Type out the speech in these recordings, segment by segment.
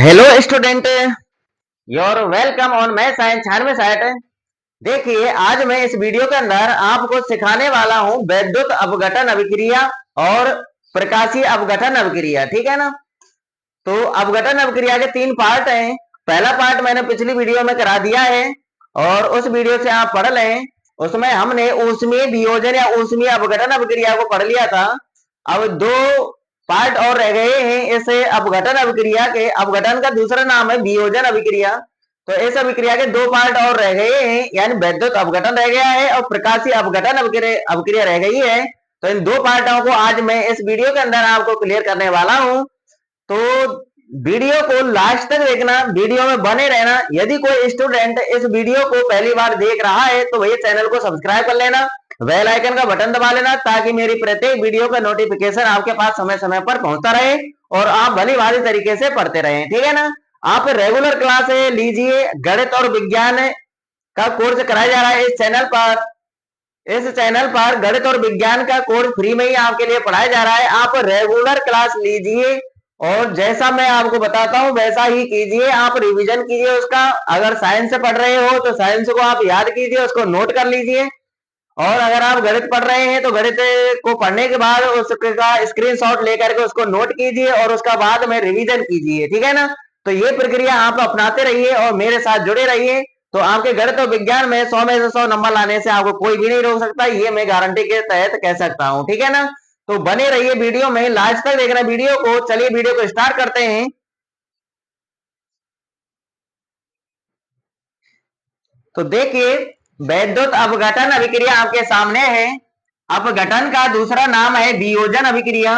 Hello student, your welcome on मैं science 96 site. देखिए, आज मैं इस वीडियो के अंदर आपको सिखाने वाला हूँ वैद्युत अपघटन अभिक्रिया और प्रकाशीय अपघटन अभिक्रिया। ठीक है ना। तो अपघटन अभिक्रिया के 3 पार्ट हैं। पहला पार्ट मैंने पिछली वीडियो में करा दिया है और उस वीडियो से आप पढ़ लें। उसमें हमने ऊष्मीय वियोजन या ऊष्मीय अपघटन अभिक्रिया को पढ़ लिया था। अब 2 पार्ट और रह गए हैं इस अपघटन अभिक्रिया के। अपघटन का दूसरा नाम है वियोजन अभिक्रिया। तो इस अभिक्रिया के 2 पार्ट और रह गए हैं, यानी वैद्युत अपघटन रह गया है और प्रकाशीय अपघटन अभिक्रिया रह गई है। तो इन 2 पार्टों को आज मैं इस वीडियो के अंदर आपको क्लियर करने वाला हूं। तो वीडियो को लास्ट तक देखना, वीडियो में बने रहना। यदि कोई स्टूडेंट इस वीडियो को पहली बार देख रहा है तो वही चैनल को सब्सक्राइब कर लेना, बेल आइकन का बटन दबा लेना, ताकि मेरी प्रत्येक वीडियो का नोटिफिकेशन आपके पास समय समय पर पहुंचता रहे और आप भली भांति तरीके से पढ़ते रहें। ठीक है ना। आप रेगुलर क्लास लीजिए, गणित और विज्ञान का कोर्स कराया जा रहा है इस चैनल पर। इस चैनल पर गणित और विज्ञान का कोर्स फ्री में ही आपके लिए पढ़ाया जा रहा है। आप रेगुलर क्लास लीजिए और जैसा मैं आपको बताता हूं वैसा ही कीजिए। आप रिवीजन कीजिए उसका। अगर साइंस से पढ़ रहे हो तो साइंस को आप याद कीजिए, उसको नोट कर लीजिए। और अगर आप गणित पढ़ रहे हैं तो गणित को पढ़ने के बाद उसका स्क्रीनशॉट लेकर के उसको नोट कीजिए और उसका बाद में रिवीजन कीजिए। ठीक है ना। तो ये प्रक्रिया आप अपनाते रहिए और मेरे साथ जुड़े रहिए। तो आपके गणित और विज्ञान में 100 में से 100 नंबर लाने से आपको कोई भी नहीं रोक सकता, ये मैं गारंटी के तहत कह सकता हूं। ठीक है ना। तो बने रहिए वीडियो में, लास्ट तक देखना वीडियो को। चलिए वीडियो को स्टार्ट करते हैं। तो देखिए, वैद्युत अपघटन अभिक्रिया आपके सामने है। अपघटन का दूसरा नाम है वियोजन अभिक्रिया।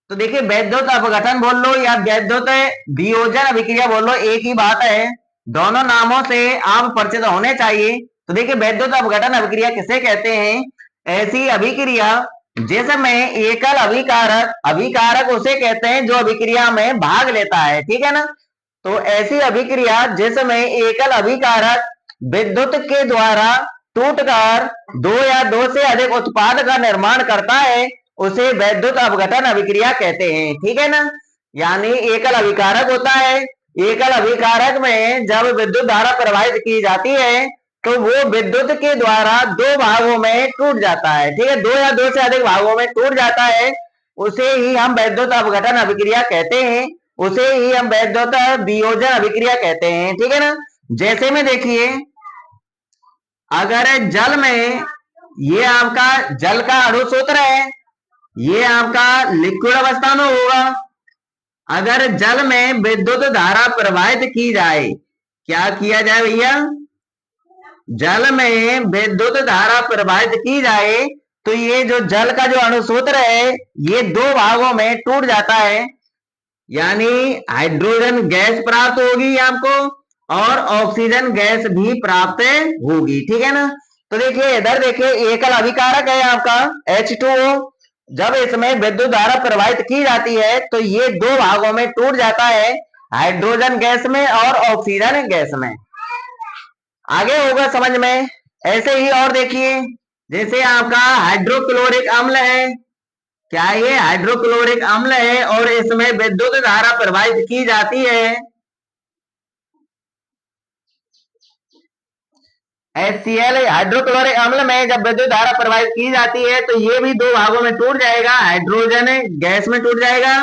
तो देखिए, वैद्युत अपघटन बोल लो या वैद्युत वियोजन अभिक्रिया बोल लो, एक ही बात है। दोनों नामों से आप परिचित होने चाहिए। तो देखिए, वैद्युत अपघटन अभिक्रिया किसे कहते हैं? ऐसी अभिक्रिया जिसमें एकल अभिकारक, अभिकारक उसे कहते हैं जो अभिक्रिया में भाग लेता है। ठीक है ना। तो ऐसी अभिक्रिया जिसमें एकल अभिकारक विद्युत के द्वारा टूटकर 2 या 2 से अधिक उत्पाद का निर्माण करता है, उसे वैद्युत अपघटन अभिक्रिया कहते हैं। ठीक है ना। यानी एकल अभिकारक होता है। एकल अभिकारक में जब विद्युत धारा प्रवाहित की जाती है तो वो विद्युत के द्वारा 2 भागों में टूट जाता है। ठीक है, 2 या 2 से अधिक भागों में टूट जाता है, उसे ही हम वैद्युत अपघटन अभिक्रिया कहते हैं। उसे ही हम वैद्युत वियोजन अभिक्रिया कहते हैं। ठीक है ना। जैसे में देखिए, अगर जल में, ये आपका जल का अणु सूत्र है, ये आपका लिक्विड अवस्था में होगा। अगर जल में विद्युत धारा प्रवाहित की जाए, क्या किया जाए भैया? जल में विद्युत धारा प्रवाहित की जाए तो ये जो जल का जो अणुसूत्र है ये 2 भागों में टूट जाता है। यानी हाइड्रोजन गैस प्राप्त होगी आपको और ऑक्सीजन गैस भी प्राप्त होगी। ठीक है ना। तो देखिए, इधर देखिए, एकल अभिकारक है आपका H2O। जब इसमें विद्युत धारा प्रवाहित की जाती है तो ये 2 भागों में टूट जाता है, हाइड्रोजन गैस में और ऑक्सीजन गैस में। आगे होगा समझ में। ऐसे ही और देखिए, जैसे आपका हाइड्रोक्लोरिक अम्ल है। क्या ये हाइड्रोक्लोरिक अम्ल है और इसमें विद्युत धारा प्रवाहित की जाती है, HCl हाइड्रोक्लोरिक अम्ल में जब विद्युत धारा प्रवाहित की जाती है तो ये भी 2 भागों में टूट जाएगा, हाइड्रोजन गैस में टूट जाएगा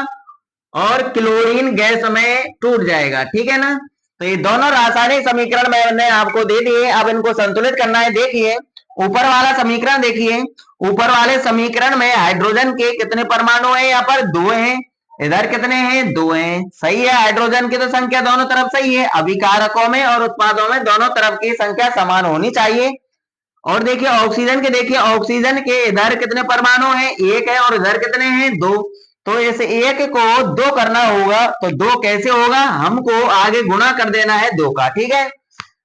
और क्लोरीन गैस में टूट जाएगा। ठीक है ना। तो ये दोनों रासायनिक समीकरण मैंने आपको दे दिए, अब इनको संतुलित करना है। देखिए, ऊपर वाला समीकरण देखिए, ऊपर वाले समीकरण में हाइड्रोजन के कितने परमाणु हैं? यहाँ पर 2 हैं। इधर कितने हैं? 2 हैं। सही है, हाइड्रोजन की तो संख्या दोनों तरफ सही है। अभिकारकों में और उत्पादों में दोनों तरफ की संख्या समान होनी चाहिए। और देखिए ऑक्सीजन के, देखिए ऑक्सीजन के इधर कितने परमाणु हैं? 1 है और इधर कितने हैं? 2। तो इस 1 को 2 करना होगा। तो 2 कैसे होगा? हमको आगे गुणा कर देना है 2 का। ठीक है।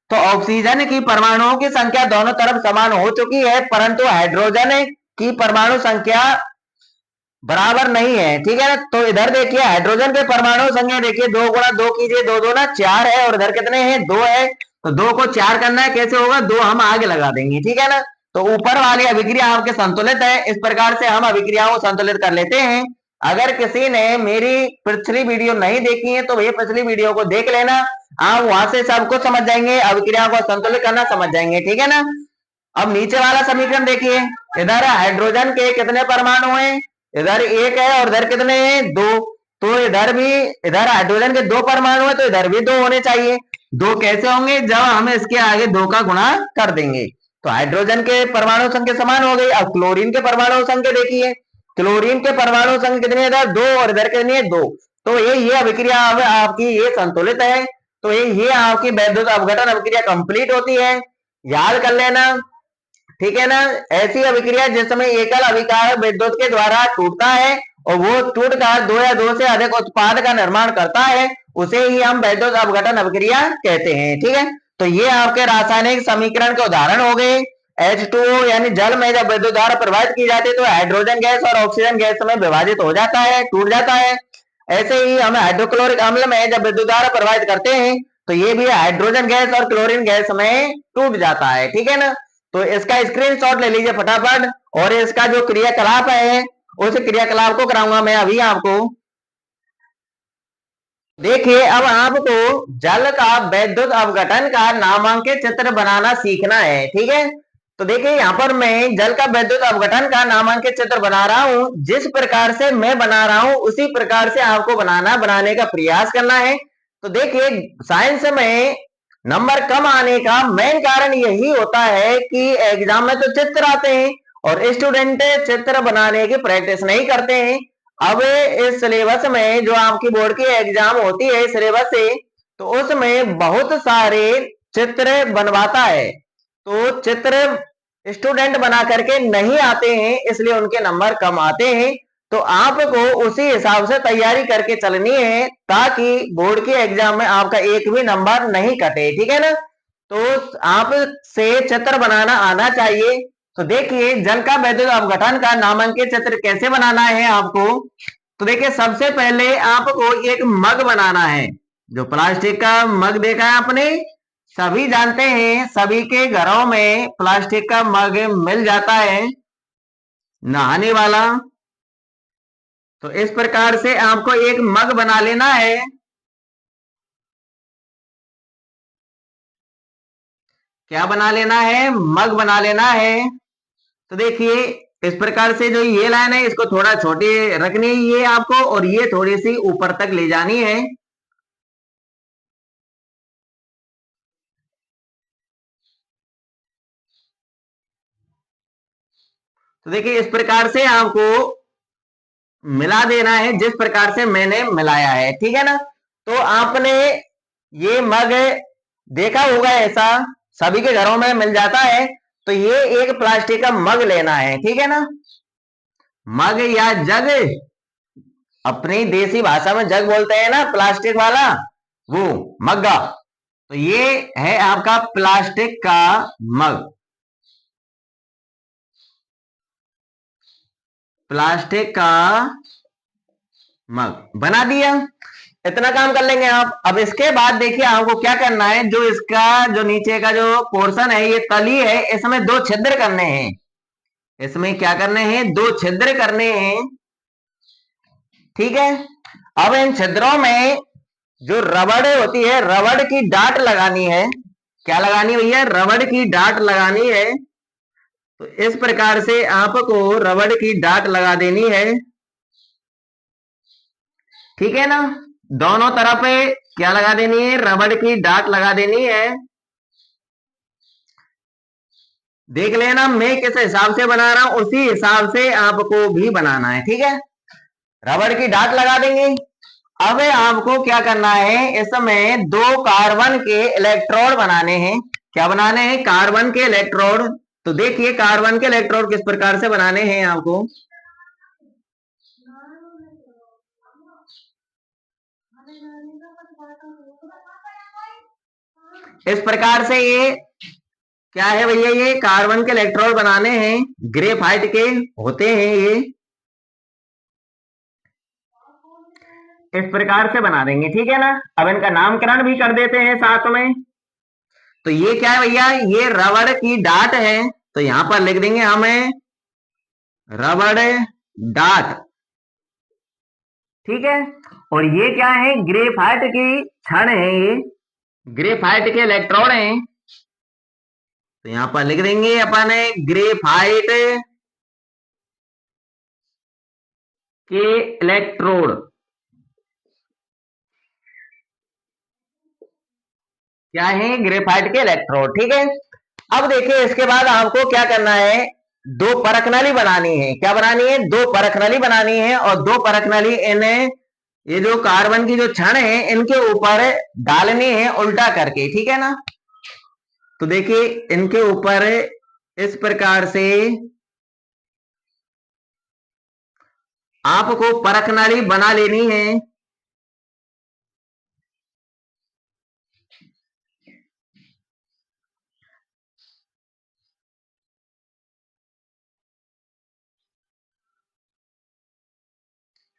तो ऑक्सीजन की परमाणुओं की संख्या दोनों तरफ समान हो चुकी है, परंतु हाइड्रोजन की परमाणु संख्या बराबर नहीं है। ठीक है ना। तो इधर देखिए, हाइड्रोजन के परमाणु संख्या देखिए, 2 गुणा 2 कीजिए, 2 2 ना 4 है और इधर कितने हैं? 2 है। तो 2 को 4 करना है, कैसे होगा? 2 हम आगे लगा देंगे। ठीक है ना। तो ऊपर वाली अभिक्रिया आपके संतुलित है। इस प्रकार से हम अभिक्रियाओं को संतुलित कर लेते हैं। अगर किसी ने मेरी पिछली वीडियो नहीं देखी है तो भैया पिछली वीडियो को देख लेना, आप वहां से सब कुछ समझ जाएंगे, अभिक्रिया को संतुलित करना समझ जाएंगे, ठीक है ना। अब नीचे वाला समीकरण देखिए, इधर हाइड्रोजन के कितने परमाणु हैं, इधर एक है और इधर कितने हैं, दो। तो इधर भी, इधर हाइड्रोजन के दो परमाणु है तो इधर भी दो होने चाहिए। दो कैसे होंगे, जब हम इसके आगे दो का गुणा कर देंगे। तो हाइड्रोजन के परमाणु संख्या समान हो गई। अब क्लोरीन के परमाणु संख्या देखिए, क्लोरीन के परमाणु संख्या कितनी है, इधर दो और इधर कितनी है, दो। तो ये अभिक्रिया आपकी ये संतुलित है। तो ये आपकी वैद्युत अपघटन अभिक्रिया कंप्लीट होती है, याद कर लेना, ठीक है ना। ऐसी अभिक्रिया जिसमें एकल अभिकारक विद्युत के द्वारा टूटता है और वो टूटकर दो या दो से अधिक उत्पाद का निर्माण करता है, उसे ही हम वैद्युत अपघटन अभिक्रिया कहते हैं, ठीक है। तो ये आपके रासायनिक समीकरण के उदाहरण हो गए। H2O यानी जल में जब विद्युत धारा प्रवाहित की जाती है तो हाइड्रोजन गैस और ऑक्सीजन गैस में विभाजित हो जाता है, टूट जाता है। ऐसे ही हम हाइड्रोक्लोरिक अम्ल में जब विद्युत धारा प्रवाहित करते हैं तो ये भी हाइड्रोजन गैस और क्लोरीन गैस में टूट जाता है, ठीक है ना। तो इसका स्क्रीनशॉट ले लीजिए फटाफट, और इसका जो क्रियाकलाप है उस क्रियाकलाप को कराऊंगा मैं अभी आपको। देखिए अब आपको जल का वैद्युत अपघटन का नामांकित चित्र बनाना सीखना है, ठीक है। तो देखिए यहाँ पर मैं जल का वैद्युत अपघटन का नामांकित चित्र बना रहा हूं, जिस प्रकार से मैं बना रहा हूं उसी प्रकार से आपको बनाने का प्रयास करना है। तो देखिए साइंस में नंबर कम आने का मेन कारण यही होता है कि एग्जाम में तो चित्र आते हैं और स्टूडेंट चित्र बनाने की प्रैक्टिस नहीं करते हैं। अब इस सिलेबस में जो आपकी बोर्ड की एग्जाम होती है सिलेबस से, तो उसमें बहुत सारे चित्र बनवाता है, तो चित्र स्टूडेंट बना करके नहीं आते हैं, इसलिए उनके नंबर कम आते हैं। तो आपको उसी हिसाब से तैयारी करके चलनी है ताकि बोर्ड के एग्जाम में आपका एक भी नंबर नहीं कटे, ठीक है ना। तो आप से चित्र बनाना आना चाहिए। तो देखिए जल का वैद्युत अपघटन का नामांकित चित्र कैसे बनाना है आपको। तो देखिए सबसे पहले आपको एक मग बनाना है, जो प्लास्टिक का मग देखा है आपने, सभी जानते हैं, सभी के घरों में प्लास्टिक का मग मिल जाता है नहाने वाला। तो इस प्रकार से आपको एक मग बना लेना है। क्या बना लेना है, मग बना लेना है। तो देखिए इस प्रकार से जो ये लाइन है इसको थोड़ा छोटी रखनी है ये आपको, और ये थोड़ी सी ऊपर तक ले जानी है। तो देखिए इस प्रकार से आपको मिला देना है जिस प्रकार से मैंने मिलाया है, ठीक है ना। तो आपने ये मग देखा होगा, ऐसा सभी के घरों में मिल जाता है। तो ये एक प्लास्टिक का मग लेना है, ठीक है ना। मग या जग, अपनी देसी भाषा में जग बोलते हैं ना प्लास्टिक वाला, वो मग्गा। तो ये है आपका प्लास्टिक का मग, प्लास्टिक का मग बना दिया। इतना काम कर लेंगे आप। अब इसके बाद देखिए आपको क्या करना है, जो इसका जो नीचे का जो पोर्शन है, ये तली है, इसमें दो छिद्र करने हैं। इसमें क्या करने हैं, दो छिद्र करने हैं, ठीक है। अब इन छिद्रों में जो रबड़ होती है, रबड़ की डाट लगानी है। क्या लगानी है भैया, रबड़ की डाट लगानी है। तो इस प्रकार से आपको रबड़ की डाट लगा देनी है, ठीक है ना। दोनों तरफ क्या लगा देनी है, रबड़ की डाट लगा देनी है। देख लेना मैं किस हिसाब से बना रहा हूं, उसी हिसाब से आपको भी बनाना है, ठीक है। रबड़ की डाट लगा देंगे। अब आपको क्या करना है, इसमें दो कार्बन के इलेक्ट्रोड बनाने हैं। क्या बनाने हैं, कार्बन के इलेक्ट्रोड। तो देखिए कार्बन के इलेक्ट्रोड किस प्रकार से बनाने हैं आपको। इस प्रकार से ये क्या है भैया, ये कार्बन के इलेक्ट्रोड बनाने हैं, ग्रेफाइट के होते हैं ये। इस प्रकार से बना देंगे, ठीक है ना। अब इनका नामकरण भी कर देते हैं साथ में। तो ये क्या है भैया, ये रबड़ की डाट है, तो यहां पर लिख देंगे हमें रबड़ डाट, ठीक है। और ये क्या है, ग्रेफाइट की क्षण है, ये ग्रेफाइट के इलेक्ट्रोड हैं। तो यहां पर लिख देंगे अपन ग्रेफाइट के इलेक्ट्रोड। क्या है, ग्रेफाइट के इलेक्ट्रोड। ठीक है। अब देखिए इसके बाद आपको क्या करना है, दो परख नली बनानी है। क्या बनानी है, दो परख नली बनानी है। और दो परख नली इन्हें, ये जो कार्बन की जो क्षण है इनके ऊपर डालनी है उल्टा करके। ठीक है ना। तो देखिए इनके ऊपर इस प्रकार से आपको परख नली बना लेनी है।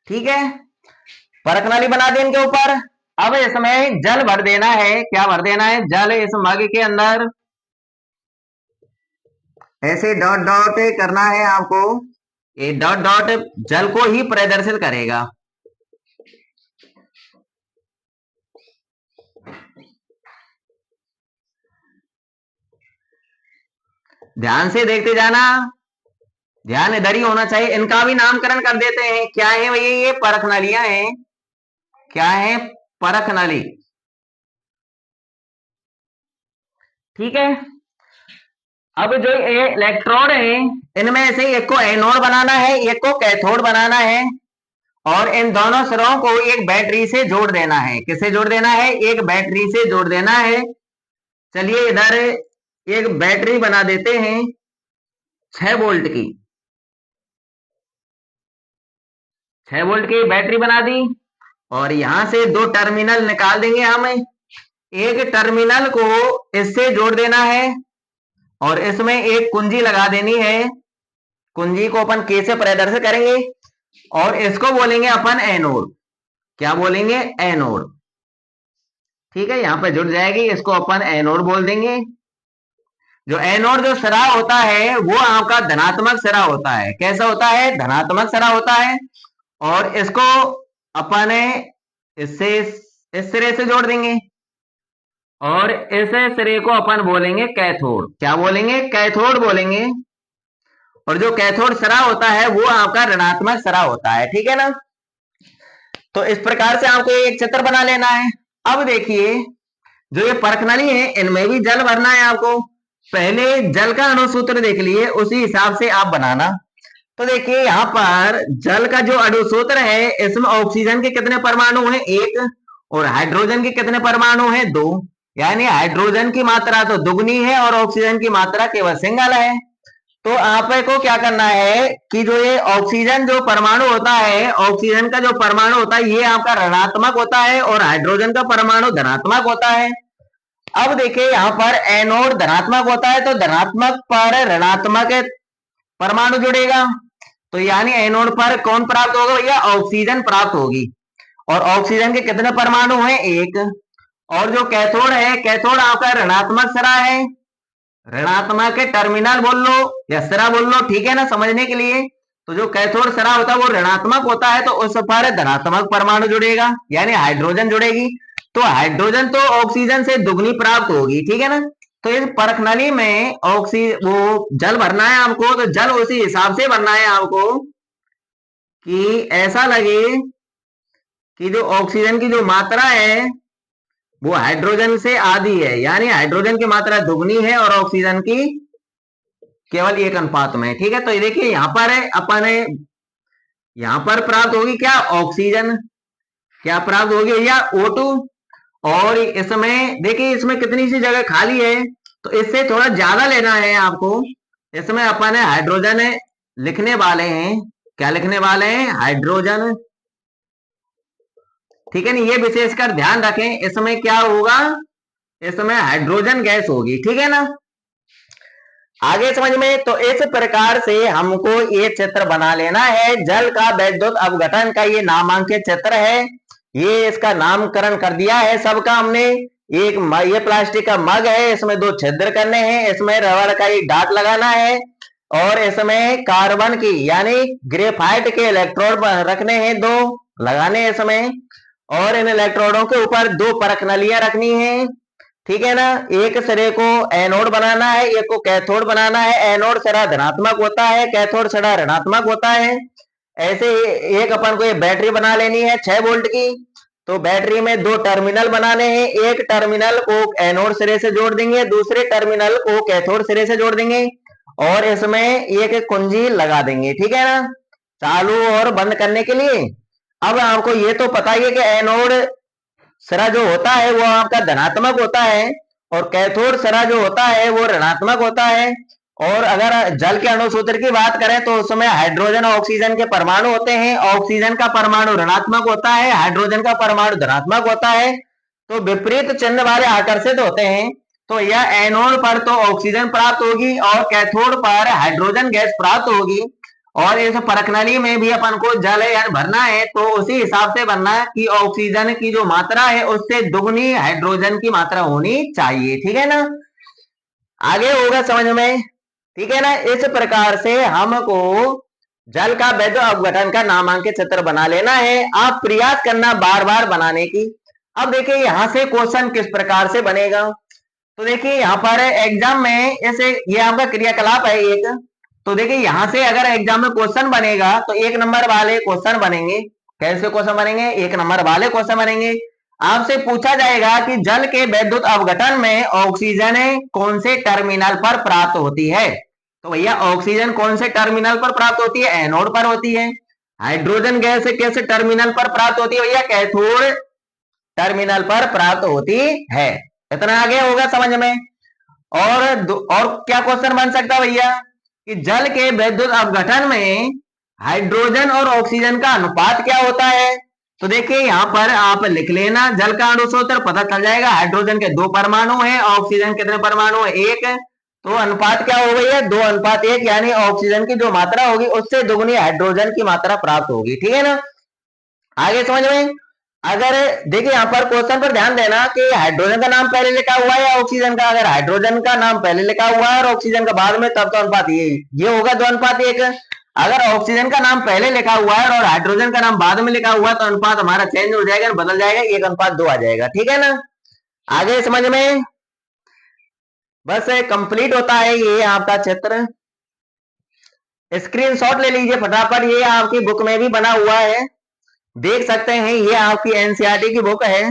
ठीक है, परख नली बना दी इनके ऊपर। अब इसमें जल भर देना है। क्या भर देना है, जल इस मग के अंदर ऐसे डॉट डॉट करना है आपको। ये डॉट डॉट जल को ही प्रदर्शित करेगा। ध्यान से देखते जाना, ध्यान इधर ही होना चाहिए। इनका भी नामकरण कर देते हैं। क्या है भैया, ये परख नलियां हैं। क्या है, परख नली। ठीक है। अब जो ये इलेक्ट्रोड है इनमें से एक को एनोड बनाना है, एक को कैथोड बनाना है। और इन दोनों सिरों को एक बैटरी से जोड़ देना है। किससे जोड़ देना है, एक बैटरी से जोड़ देना है। चलिए इधर एक बैटरी बना देते हैं 6 वोल्ट की। 6 वोल्ट की बैटरी बना दी। और यहां से दो टर्मिनल निकाल देंगे हम। एक टर्मिनल को इससे जोड़ देना है और इसमें एक कुंजी लगा देनी है। कुंजी को अपन के से प्रदर्शित करेंगे और इसको बोलेंगे अपन एनोड। क्या बोलेंगे, एनोड। ठीक है, यहां पर जुड़ जाएगी, इसको अपन एनोड बोल देंगे। जो एनोड जो सिरा होता है वो आपका धनात्मक सिरा होता है। कैसा होता है, धनात्मक सिरा होता है। और इसको अपन इससे इस सिरे से जोड़ देंगे और इस सिरे को अपन बोलेंगे कैथोड। क्या बोलेंगे, कैथोड बोलेंगे। और जो कैथोड सिरा होता है वो आपका ऋणात्मक सिरा होता है। ठीक है ना। तो इस प्रकार से आपको एक चित्र बना लेना है। अब देखिए जो ये परख नली है इनमें भी जल भरना है आपको। पहले जल का अणुसूत्र देख लिए, उसी हिसाब से आप बनाना। तो देखिए यहाँ पर जल का जो अणुसूत्र है इसमें ऑक्सीजन के कितने परमाणु हैं, 1। और हाइड्रोजन के कितने परमाणु हैं, 2। यानी हाइड्रोजन की मात्रा तो दुगनी है और ऑक्सीजन की मात्रा केवल सिंगल है। तो आपको क्या करना है कि जो ये ऑक्सीजन जो परमाणु होता है, ऑक्सीजन का जो परमाणु होता है ये आपका ऋणात्मक होता है और हाइड्रोजन का परमाणु धनात्मक होता है। अब देखिए यहाँ पर एनोड धनात्मक होता है तो धनात्मक पर ऋणात्मक परमाणु जुड़ेगा। तो यानी एनोड पर कौन प्राप्त होगा भैया, ऑक्सीजन प्राप्त होगी। और ऑक्सीजन के कितने परमाणु हैं, 1। और जो कैथोड है, कैथोड आपका ऋणात्मक सिरा है। ऋणात्मक टर्मिनल बोल लो या सिरा बोल लो, ठीक है ना, समझने के लिए। तो जो कैथोड सिरा होता है वो ऋणात्मक होता है तो उस पर धनात्मक परमाणु जुड़ेगा यानी हाइड्रोजन जुड़ेगी। तो हाइड्रोजन तो ऑक्सीजन से दुगनी प्राप्त होगी। ठीक है ना। तो इस परख नली में वो जल भरना है आपको। तो जल उसी हिसाब से भरना है आपको कि ऐसा लगे कि जो ऑक्सीजन की जो मात्रा है वो हाइड्रोजन से आधी है, यानी हाइड्रोजन की मात्रा दुगनी है और ऑक्सीजन की केवल 1 अनुपात में। ठीक है। तो ये देखिए यहाँ पर अपन यहाँ पर प्राप्त होगी क्या, ऑक्सीजन। क्या प्राप्त होगी भैया, O2। और इसमें देखिए इसमें कितनी सी जगह खाली है तो इससे थोड़ा ज्यादा लेना है आपको। इसमें अपन हाइड्रोजन लिखने वाले हैं। क्या लिखने वाले हैं, हाइड्रोजन। ठीक है ना, ये विशेषकर ध्यान रखें। इसमें क्या होगा, इसमें हाइड्रोजन गैस होगी। ठीक है ना। आगे समझ में। तो इस प्रकार से हमको ये चित्र बना लेना है। जल का वैद्युत अपघटन का ये नामांकित चित्र है। ये इसका नामकरण कर दिया है सबका हमने। एक ये प्लास्टिक का मग है, इसमें 2 छिद्र करने हैं, इसमें रबड़ का एक डाट लगाना है और इसमें कार्बन की यानी ग्रेफाइट के इलेक्ट्रोड रखने हैं 2। लगाने हैं इसमें, और इन इलेक्ट्रोडों के ऊपर दो परख नलियां रखनी है, ठीक है ना। एक सिरे को एनोड बनाना है, एक को कैथोड बनाना है। एनोड सिरा धनात्मक होता है, कैथोड सिरा ऋणात्मक होता है। ऐसे एक अपन को ये बैटरी बना लेनी है 6 वोल्ट की। तो बैटरी में दो टर्मिनल बनाने हैं, एक टर्मिनल को एनोड सिरे से जोड़ देंगे, दूसरे टर्मिनल को कैथोड सिरे से जोड़ देंगे, और इसमें एक कुंजी लगा देंगे, ठीक है ना, चालू और बंद करने के लिए। अब आपको ये तो पता ही है कि एनोड सिरा जो होता है वो आपका धनात्मक होता है, और कैथोड सिरा जो होता है वो ऋणात्मक होता है। और अगर जल के अणु सूत्र की बात करें तो उसमें हाइड्रोजन और ऑक्सीजन के परमाणु होते हैं। ऑक्सीजन का परमाणु ऋणात्मक होता है, हाइड्रोजन का परमाणु धनात्मक होता है। तो विपरीत चिन्ह वाले आकर्षित होते हैं। तो यह एनोड पर तो ऑक्सीजन प्राप्त होगी और कैथोड पर हाइड्रोजन गैस प्राप्त होगी। और इस परखनली में भी अपन को जल यानी भरना है, तो उसी हिसाब से भरना है कि ऑक्सीजन की जो मात्रा है उससे दुगनी हाइड्रोजन की मात्रा होनी चाहिए, ठीक है ना। आगे होगा समझ में, ठीक है ना। इस प्रकार से हमको जल का वैद्युत अपघटन का नामांकित चित्र बना लेना है। आप प्रयास करना बार बार बनाने की। अब देखिए यहां से क्वेश्चन किस प्रकार से बनेगा। तो देखिए यहाँ पर एग्जाम में ऐसे ये आपका क्रियाकलाप है एक। तो देखिए यहां से अगर एग्जाम में क्वेश्चन बनेगा तो 1 नंबर वाले क्वेश्चन बनेंगे। कैसे क्वेश्चन बनेंगे? 1 नंबर वाले क्वेश्चन बनेंगे। आपसे पूछा जाएगा कि जल के वैद्युत अपघटन में ऑक्सीजन कौन से टर्मिनल पर प्राप्त होती है। तो भैया ऑक्सीजन कौन से टर्मिनल पर प्राप्त होती है? एनोड पर होती है। हाइड्रोजन गैस किस टर्मिनल पर प्राप्त होती है भैया? कैथोड टर्मिनल पर प्राप्त होती है। इतना आगे होगा समझ में। और क्या क्वेश्चन बन सकता है भैया कि जल के वैद्युत अपघटन में हाइड्रोजन और ऑक्सीजन का अनुपात क्या होता है। तो देखिए यहां पर आप लिख लेना, जल का अणु सूत्र पता चल जाएगा। हाइड्रोजन के 2 परमाणु हैं, ऑक्सीजन कितने परमाणु है? 1। तो अनुपात क्या हो गई है? 2:1, यानी ऑक्सीजन की जो मात्रा होगी उससे दुगनी हाइड्रोजन की मात्रा प्राप्त होगी, ठीक है ना। आगे समझ में। अगर देखिए यहाँ पर क्वेश्चन पर ध्यान देना कि हाइड्रोजन का नाम पहले लिखा हुआ है या ऑक्सीजन का। अगर हाइड्रोजन का नाम पहले लिखा हुआ है और ऑक्सीजन का बाद में, तब तो अनुपात ये होगा 2:1। अगर ऑक्सीजन का नाम पहले लिखा हुआ है और हाइड्रोजन का नाम बाद में लिखा हुआ है तो अनुपात हमारा चेंज हो जाएगा, बदल जाएगा, 1:2 आ जाएगा, ठीक है ना। आगे समझ में। बस कंप्लीट होता है ये आपका चित्र। स्क्रीनशॉट ले लीजिए फटाफट, ये आपकी बुक में भी बना हुआ है, देख सकते हैं। ये आपकी एनसीईआरटी की बुक है,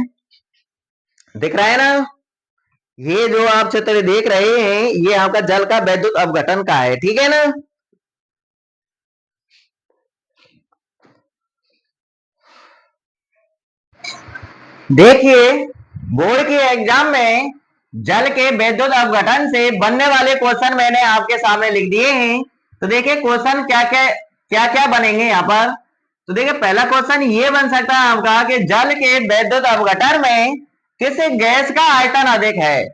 दिख रहा है ना। ये जो आप चित्र देख रहे हैं ये आपका जल का वैद्युत अपघटन का है, ठीक है ना। देखिए बोर्ड के एग्जाम में जल के वैद्युत अपघटन से बनने वाले क्वेश्चन मैंने आपके सामने लिख दिए हैं। तो देखिए क्वेश्चन क्या क्या बनेंगे यहाँ पर। तो देखिए पहला क्वेश्चन ये बन सकता है आपका कि जल के वैद्युत अपघटन में किस गैस का आयतन अधिक है।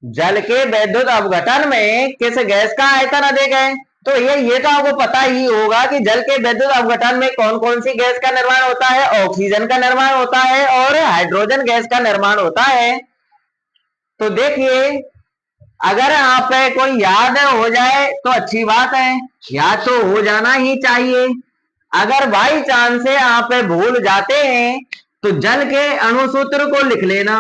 जल के वैद्युत अपघटन में किस गैस का आयतन अधिक है। तो ये तो आपको पता ही होगा कि जल के वैद्युत अपघटन में कौन कौन सी गैस का निर्माण होता है। ऑक्सीजन का निर्माण होता है और हाइड्रोजन गैस का निर्माण होता है। तो देखिए अगर आप कोई याद हो जाए तो अच्छी बात है, याद तो हो जाना ही चाहिए। अगर बाई चांस से आप भूल जाते हैं तो जल के अणु सूत्र को लिख लेना।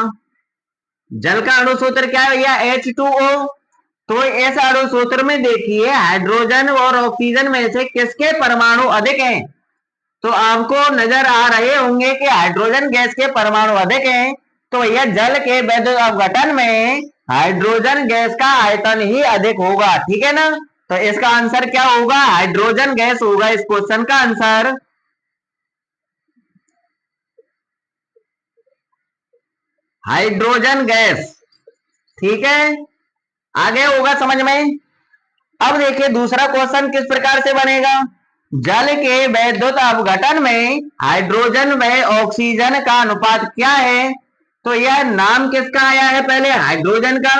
जल का अणु सूत्र क्या है भैया? H2O। तो इस अणु सूत्र में देखिए हाइड्रोजन और ऑक्सीजन में से किसके परमाणु अधिक हैं। तो आपको नजर आ रहे होंगे कि हाइड्रोजन गैस के परमाणु अधिक हैं। तो भैया जल के वैद्युत अपघटन में हाइड्रोजन गैस का आयतन ही अधिक होगा, ठीक है ना। तो इसका आंसर क्या होगा? हाइड्रोजन गैस होगा इस क्वेश्चन का आंसर। हाइड्रोजन गैस, ठीक है। आगे होगा समझ में। अब देखिए दूसरा क्वेश्चन किस प्रकार से बनेगा। जल के वैद्युत अपघटन में हाइड्रोजन व ऑक्सीजन का अनुपात क्या है। तो यह नाम किसका आया है? पहले हाइड्रोजन का।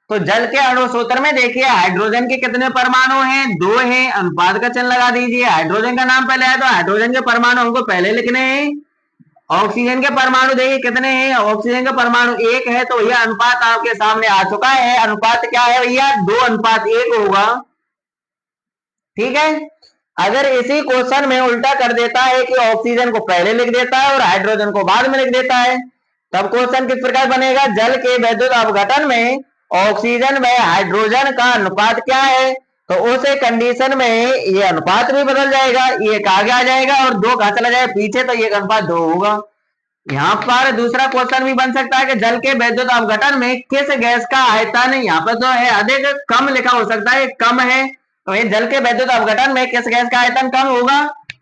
तो जल के अणु सूत्र में देखिए हाइड्रोजन के कितने परमाणु हैं? 2 हैं। अनुपात का चिन्ह लगा दीजिए। हाइड्रोजन का नाम पहले आया तो हाइड्रोजन के परमाणु हमको पहले लिखने हैं। ऑक्सीजन के परमाणु देखिए कितने हैं? ऑक्सीजन का परमाणु 1 है। तो यह अनुपात आपके सामने आ चुका है। अनुपात क्या है भैया? 2:1 होगा, ठीक है। अगर इसी क्वेश्चन में उल्टा कर देता है कि ऑक्सीजन को पहले लिख देता है और हाइड्रोजन को बाद में लिख देता है, तब क्वेश्चन किस प्रकार बनेगा? जल के वैद्युत अपघटन में ऑक्सीजन में हाइड्रोजन का अनुपात क्या है? तो उस कंडीशन में ये अनुपात भी बदल जाएगा, ये आगे आ जाएगा और 2 कहां चला जाएगा पीछे, तो ये अनुपात 2 होगा। यहाँ पर दूसरा क्वेश्चन भी बन सकता है कि जल के वैद्युत अपघटन में किस गैस का आयतन, यहाँ पर तो है अधिक, कम लिखा हो सकता है, कम है, तो ये जल के वैद्युत अपघटन में किस गैस का आयतन कम होगा?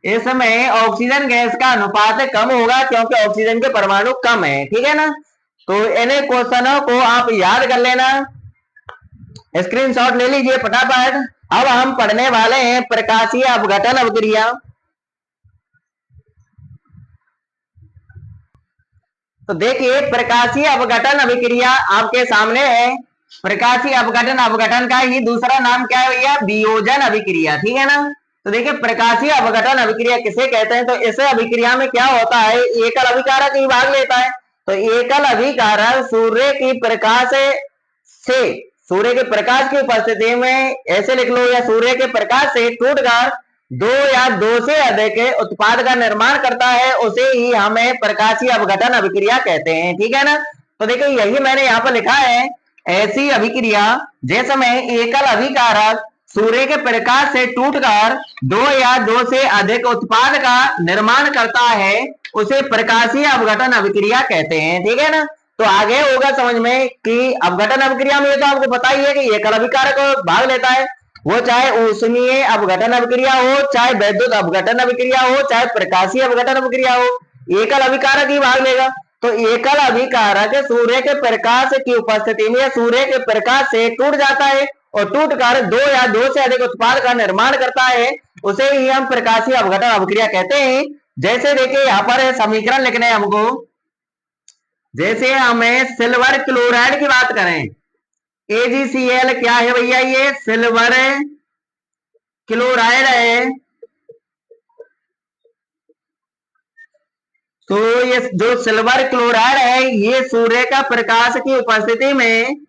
इसमें ऑक्सीजन गैस का अनुपात कम होगा, क्योंकि ऑक्सीजन के परमाणु कम है। ठीक है ना? तो इन क्वेश्चनों को आप याद कर लेना, स्क्रीनशॉट ले लीजिए फटाफट। अब हम पढ़ने वाले हैं प्रकाशीय अपघटन अभिक्रिया। तो देखिए प्रकाशीय अपघटन अभिक्रिया आपके सामने है। प्रकाशीय अपघटन का ही दूसरा नाम क्या है भैया? वियोजन अभिक्रिया। ठीक है ना? तो देखिए प्रकाशीय अपघटन अभिक्रिया किसे कहते हैं? तो इस अभिक्रिया में क्या होता है? एकल अभिकारक ही भाग लेता है। तो एकल अभिकारक सूर्य की प्रकाश से, सूर्य के प्रकाश की उपस्थिति में, ऐसे लिख लो, या सूर्य के प्रकाश से टूटकर 2 या 2 से अधिक उत्पाद का निर्माण करता है, उसे ही हमें प्रकाशीय अपघटन अभिक्रिया कहते हैं। ठीक है ना? तो देखिए यही मैंने यहाँ पर लिखा है, ऐसी अभिक्रिया जिसमें एकल अभिकारक सूर्य के प्रकाश से टूटकर 2 या 2 से अधिक उत्पाद का निर्माण करता है, उसे प्रकाशीय अपघटन अभिक्रिया कहते हैं। ठीक है ना? तो आगे होगा समझ में कि अपघटन अभिक्रिया में, तो आपको पता ही है कि एकल अभिकारक भाग लेता है, वो चाहे ऊष्मीय अपघटन अभिक्रिया हो, चाहे वैद्युत अपघटन अभिक्रिया हो, चाहे प्रकाशीय अपघटन अभिक्रिया हो, एकल अभिकारक ही भाग लेगा। तो एकल अभिकारक सूर्य के प्रकाश की उपस्थिति में सूर्य के प्रकाश से टूट जाता है और टूटकर 2 या 2 से अधिक उत्पाद का निर्माण करता है, उसे ही हम प्रकाशीय अपघटन अभिक्रिया कहते हैं। जैसे देखिए यहाँ पर समीकरण लिखने हमको, जैसे हमें सिल्वर क्लोराइड की बात करें, AgCl क्या है भैया? ये सिल्वर क्लोराइड है। तो ये जो सिल्वर क्लोराइड है, ये सूर्य का प्रकाश की उपस्थिति में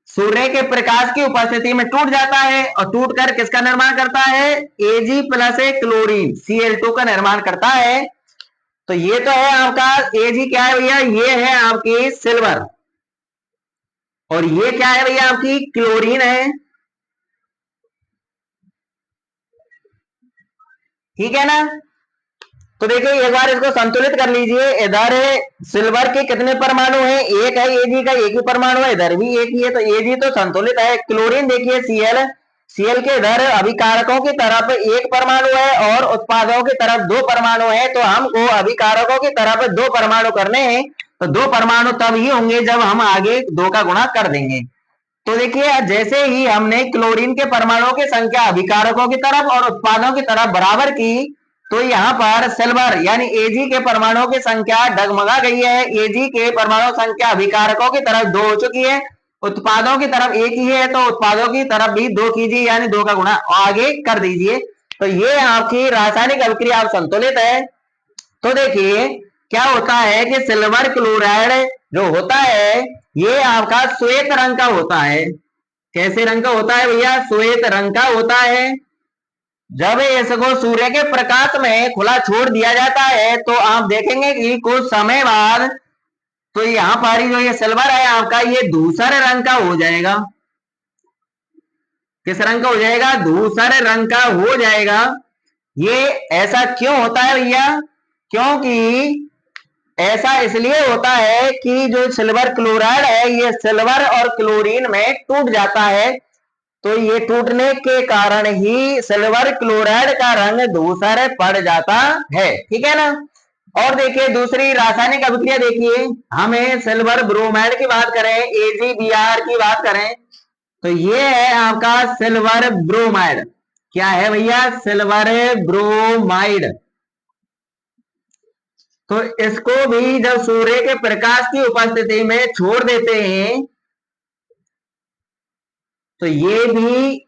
सूर्य के प्रकाश की उपस्थिति में टूट जाता है और टूटकर किसका निर्माण करता है? Ag प्लस क्लोरीन Cl2 का निर्माण करता है। तो ये तो है आपका Ag, क्या है भैया? ये है आपकी सिल्वर, और ये क्या है भैया? आपकी क्लोरीन है। ठीक है ना? तो देखिए एक बार इसको संतुलित कर लीजिए। इधर सिल्वर के कितने परमाणु हैं? एक है Ag का, एक ही परमाणु है, इधर भी एक ही है, तो Ag तो संतुलित है। क्लोरीन देखिए Cl के इधर अभिकारकों की तरफ एक परमाणु है और उत्पादों की तरफ 2 परमाणु है। तो हमको अभिकारकों की तरफ 2 परमाणु करने हैं, तो 2 परमाणु तब ही होंगे जब हम आगे 2 का गुणा कर देंगे। तो देखिए जैसे ही हमने क्लोरीन के परमाणुओं की संख्या अभिकारकों की तरफ और उत्पादों की तरफ बराबर की, तो यहाँ पर सिल्वर यानी Ag के परमाणुओं की संख्या डगमगा गई है। Ag के परमाणु संख्या अभिकारकों की तरफ 2 हो चुकी है, उत्पादों की तरफ 1 ही है, तो उत्पादों की तरफ भी 2 कीजिए, यानी 2 का गुणा आगे कर दीजिए। तो ये आपकी रासायनिक अभिक्रिया संतुलित है। तो देखिए क्या होता है कि सिल्वर क्लोराइड जो होता है, ये आपका श्वेत रंग का होता है। कैसे रंग का होता है भैया? श्वेत रंग का होता है। जब इसको सूर्य के प्रकाश में खुला छोड़ दिया जाता है, तो आप देखेंगे कि कुछ समय बाद तो यहाँ पर जो ये सिल्वर है आपका, ये धूसर रंग का हो जाएगा। किस रंग का हो जाएगा? धूसर रंग का हो जाएगा। ये ऐसा क्यों होता है भैया? क्योंकि ऐसा इसलिए होता है कि जो सिल्वर क्लोराइड है, ये सिल्वर और क्लोरीन में टूट जाता है, तो ये टूटने के कारण ही सिल्वर क्लोराइड का रंग धूसर पड़ जाता है। ठीक है ना? और देखिए दूसरी रासायनिक अभिक्रिया देखिए, हमें सिल्वर ब्रोमाइड की बात करें, AgBr की बात करें, तो ये है आपका सिल्वर ब्रोमाइड। क्या है भैया? Silver bromide. तो इसको भी जब सूर्य के प्रकाश की उपस्थिति में छोड़ देते हैं, तो ये भी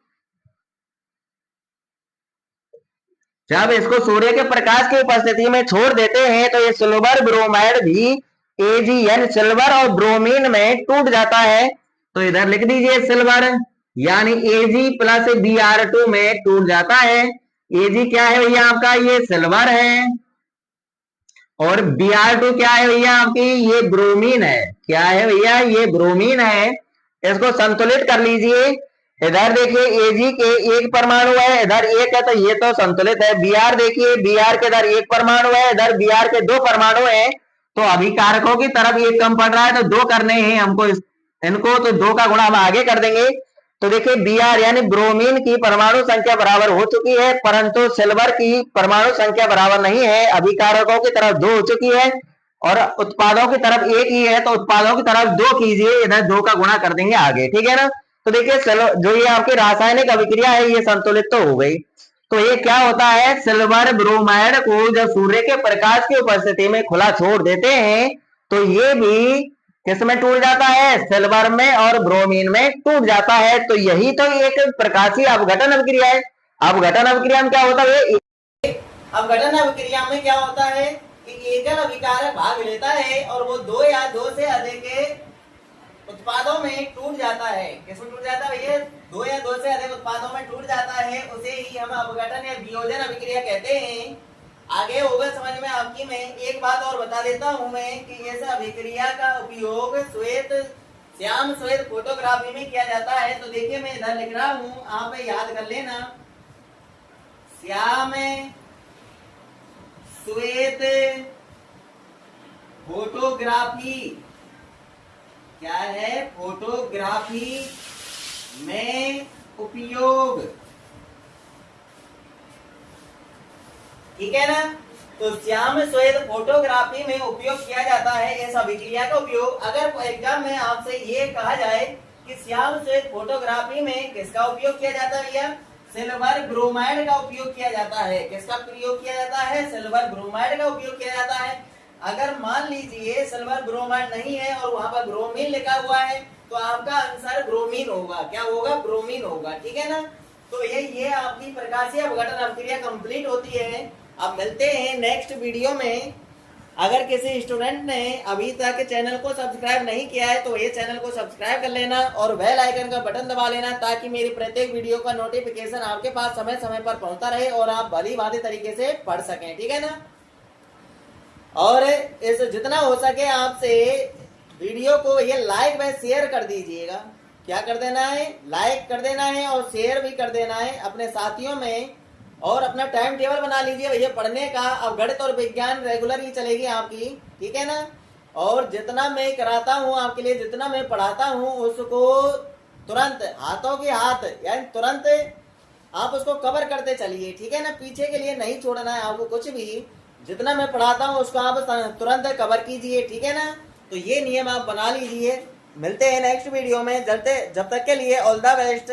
जब इसको सूर्य के प्रकाश की उपस्थिति में छोड़ देते हैं, तो ये सिल्वर ब्रोमाइड भी Ag यानी सिल्वर और ब्रोमीन में टूट जाता है। तो इधर लिख दीजिए सिल्वर, यानी Ag प्लस Br2 में टूट जाता है। Ag क्या है भैया आपका, ये सिल्वर है, और Br2 क्या है भैया आपकी, ये ब्रोमीन है। क्या है भैया, ये ब्रोमीन है। इसको संतुलित कर लीजिए। इधर देखिए Ag के एक परमाणु है, इधर एक है, तो ये तो संतुलित है। Br देखिए, Br के इधर एक परमाणु है, इधर Br के दो परमाणु है, तो अभिकारकों की तरफ एक कम पड़ रहा है, तो दो करने हैं हमको इनको, तो दो का गुणा हम आगे कर देंगे। तो देखिए Br यानी ब्रोमीन की परमाणु संख्या बराबर हो चुकी है, परंतु सिल्वर की परमाणु संख्या बराबर नहीं है। अभिकारकों की तरफ दो हो चुकी है और उत्पादों की तरफ एक ही है, तो उत्पादों की तरफ दो कीजिए, इधर दो का गुणा कर देंगे आगे, ठीक है ना। तो देखिए जो ये आपकी रासायनिक अभिक्रिया है, ये संतुलित तो हो गई। तो ये क्या होता है, सिल्वर ब्रोमाइड को जब सूर्य के प्रकाश की उपस्थिति में खुला छोड़ देते हैं, तो ये भी किसमें टूट जाता है, सिल्वर में और ब्रोमीन में टूट जाता है। तो यही तो एक प्रकाशीय अपघटन अभिक्रिया है। अपघटन अभिक्रिया में क्या होता है, अपघटन अभिक्रिया में क्या होता है कि एकल अभिकारक भाग लेता है और वो दो या दो से अधिक उत्पादों में टूट जाता है। किसमें टूट जाता है भैया, दो या दो से अधिक उत्पादों में टूट जाता है, उसे ही हम अपघटन या वियोजन अभिक्रिया कहते हैं। आगे होगा समझ में आपकी। मैं एक बात और बता देता हूं मैं कि इस अभिक्रिया का उपयोग श्याम श्वेत फोटोग्राफी में किया जाता है। तो देखिए मैं इधर लिख रहा हूं, आप याद कर लेना, श्याम श्वेत फोटोग्राफी क्या है, फोटोग्राफी में उपयोग, ठीक है ना। तो श्याम श्वेत फोटोग्राफी में उपयोग किया जाता है इस अभिक्रिया का उपयोग। अगर एग्जाम में आपसे ये कहा जाए कि श्याम श्वेत फोटोग्राफी में किसका उपयोग किया जाता है भैया, सिल्वर ब्रोमाइड का उपयोग किया जाता है। किसका प्रयोग किया जाता है, सिल्वर ब्रोमाइड का उपयोग किया जाता है। अगर मान लीजिए सिल्वर ब्रोमाइड नहीं है और वहां पर ब्रोमीन लिखा हुआ है, तो आपका आंसर ब्रोमीन होगा। क्या होगा, ब्रोमीन होगा, ठीक है ना। तो ये आपकी प्रकाशीय अपघटन अभिक्रिया कंप्लीट होती है। अब मिलते हैं नेक्स्ट वीडियो में। अगर किसी स्टूडेंट ने अभी तक चैनल को सब्सक्राइब नहीं किया है तो ये चैनल को सब्सक्राइब कर लेना और बेल आइकन का बटन दबा लेना, ताकि मेरी प्रत्येक वीडियो का नोटिफिकेशन आपके पास समय समय पर पहुंचता रहे और आप भली भांति तरीके से पढ़ सकें, ठीक है ना। और इस जितना हो सके आपसे वीडियो को ये लाइक व शेयर कर दीजिएगा। क्या कर देना है, लाइक कर देना है और शेयर भी कर देना है अपने साथियों में। और अपना टाइम टेबल बना लीजिए भैया पढ़ने का। अब गणित और विज्ञान रेगुलर ही चलेगी आपकी, ठीक है ना। और जितना मैं कराता हूँ आपके लिए, जितना मैं पढ़ाता हूँ, उसको तुरंत हाथों के हाथ यानी तुरंत आप उसको कवर करते चलिए, ठीक है ना। पीछे के लिए नहीं छोड़ना है आपको कुछ भी। जितना मैं पढ़ाता हूँ उसको आप तुरंत कवर कीजिए, ठीक है ना। तो ये नियम आप बना लीजिए। मिलते हैं नेक्स्ट वीडियो में, जब तक के लिए ऑल द बेस्ट।